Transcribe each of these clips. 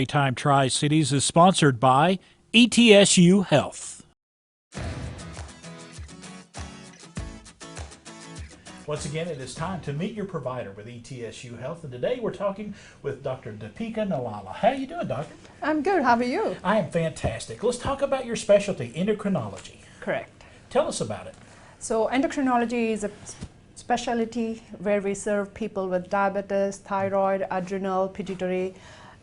Time Tri-Cities is sponsored by ETSU Health. Once again, it is time to meet your provider with ETSU Health, and today we're talking with Dr. Deepika Nallala. How are you doing, doctor? I'm good. How are you? I am fantastic. Let's talk about your specialty, endocrinology. Correct. Tell us about it. So endocrinology is a specialty where we serve people with diabetes, thyroid, adrenal, pituitary,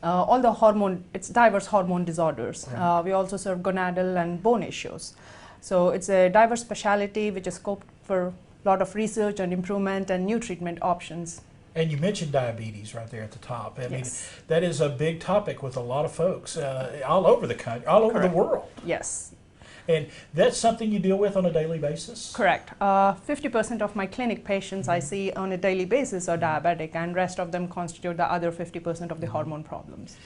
all the it's diverse hormone disorders. Right. We also serve gonadal and bone issues. So it's a diverse specialty which is scoped for a lot of research and improvement and new treatment options. And you mentioned diabetes right there at the top. I mean, Yes. that is a big topic with a lot of folks all over the country, all over the Correct. world. Yes. And that's something you deal with on a daily basis? Correct. 50% of my clinic patients I see on a daily basis are diabetic, and rest of them constitute the other 50% of the hormone problems.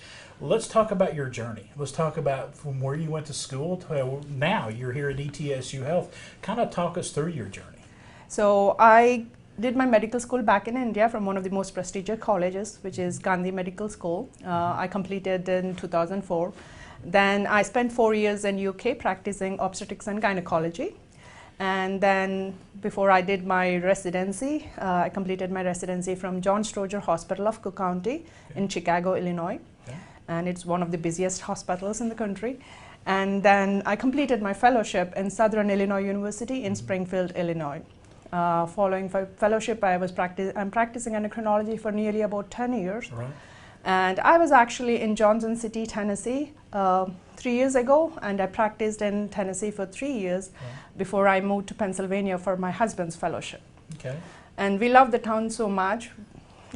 Let's talk about your journey. Let's talk about from where you went to school to now you're here at ETSU Health. Kind of talk us through your journey. So I did my medical school back in India from one of the most prestigious colleges, which is Gandhi Medical School. I completed in 2004. Then I spent 4 years in UK practicing obstetrics and gynecology. And then before I did my residency, I completed my residency from John Stroger Hospital of Cook County in Chicago, Illinois. Okay. And it's one of the busiest hospitals in the country. And then I completed my fellowship in Southern Illinois University in Springfield, Illinois. Following fellowship, I'm practicing endocrinology for nearly about 10 years. Right. And I was actually in Johnson City, Tennessee 3 years ago, and I practiced in Tennessee for 3 years before I moved to Pennsylvania for my husband's fellowship. Okay. And we loved the town so much.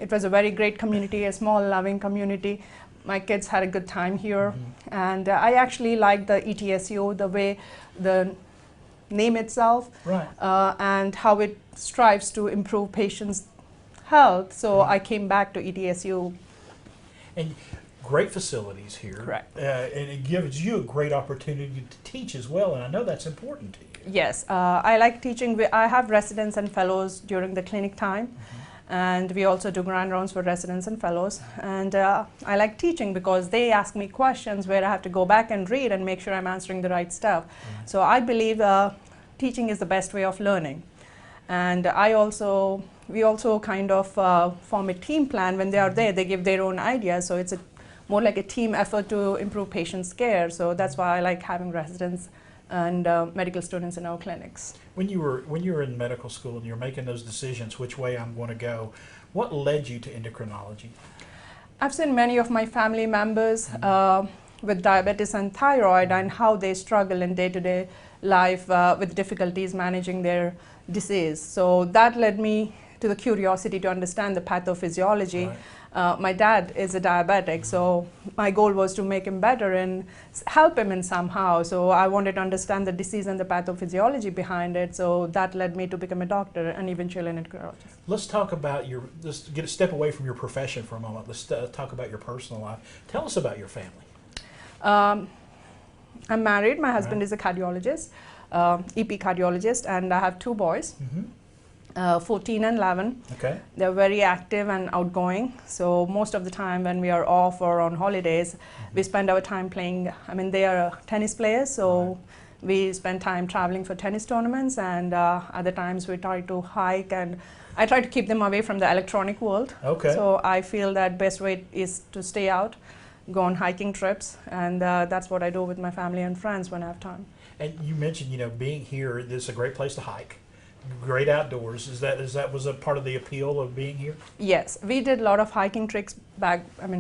It was a very great community, a small, loving community. My kids had a good time here. And I actually liked the ETSU, the way the name itself, Right. and how it strives to improve patients' health. So I came back to ETSU. And great facilities here. Correct. And it gives you a great opportunity to teach as well, and I know that's important to you. Yes, I like teaching. I have residents and fellows during the clinic time, and we also do grand rounds for residents and fellows. And I like teaching because they ask me questions where I have to go back and read and make sure I'm answering the right stuff. So I believe teaching is the best way of learning. And we also kind of form a team plan. When they are there, they give their own ideas. So it's more like a team effort to improve patients' care. So that's why I like having residents and medical students in our clinics. When you were in medical school and you're making those decisions, which way I'm going to go, what led you to endocrinology? I've seen many of my family members with diabetes and thyroid and how they struggle in day-to-day life with difficulties managing their disease. So that led me to the curiosity to understand the pathophysiology. Right. My dad is a diabetic, so my goal was to make him better and help him in somehow. So I wanted to understand the disease and the pathophysiology behind it. So that led me to become a doctor and eventually an endocrinologist. Let's talk about let's get a step away from your profession for a moment. Let's talk about your personal life. Tell us about your family. I'm married. My husband is a cardiologist, EP cardiologist, and I have 2 boys. 14 and 11. Okay. They're very active and outgoing. So most of the time when we are off or on holidays, we spend our time playing. I mean, they are tennis players, so we spend time traveling for tennis tournaments, and other times we try to hike, and I try to keep them away from the electronic world. Okay. So I feel that best way is to stay out, go on hiking trips, and that's what I do with my family and friends when I have time. And you mentioned, being here, this is a great place to hike. Great outdoors. Was a part of the appeal of being here? Yes, we did a lot of hiking tricks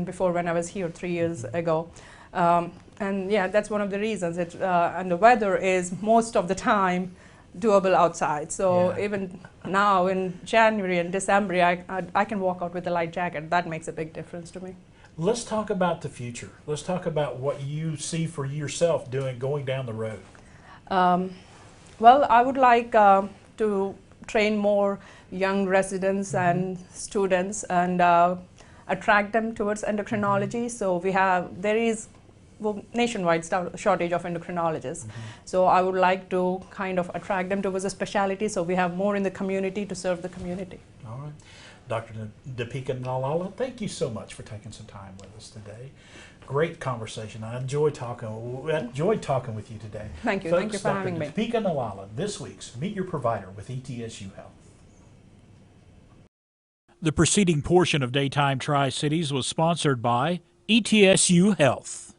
before when I was here 3 years ago. And yeah, that's one of the reasons. And the weather is most of the time doable outside. So Yeah. even now in January and December, I can walk out with a light jacket. That makes a big difference to me. Let's talk about the future. Let's talk about what you see for yourself going down the road. Well, I would like to train more young residents and students and attract them towards endocrinology. So there is nationwide shortage of endocrinologists. So I would like to kind of attract them towards a specialty so we have more in the community to serve the community. All right. Dr. Deepika Nallala, thank you so much for taking some time with us today. Great conversation. I enjoyed talking with you today. Thank you. Folks, Thank you for Dr. having me. Deepika Nallala, this week's Meet Your Provider with ETSU Health. The preceding portion of Daytime Tri-Cities was sponsored by ETSU Health.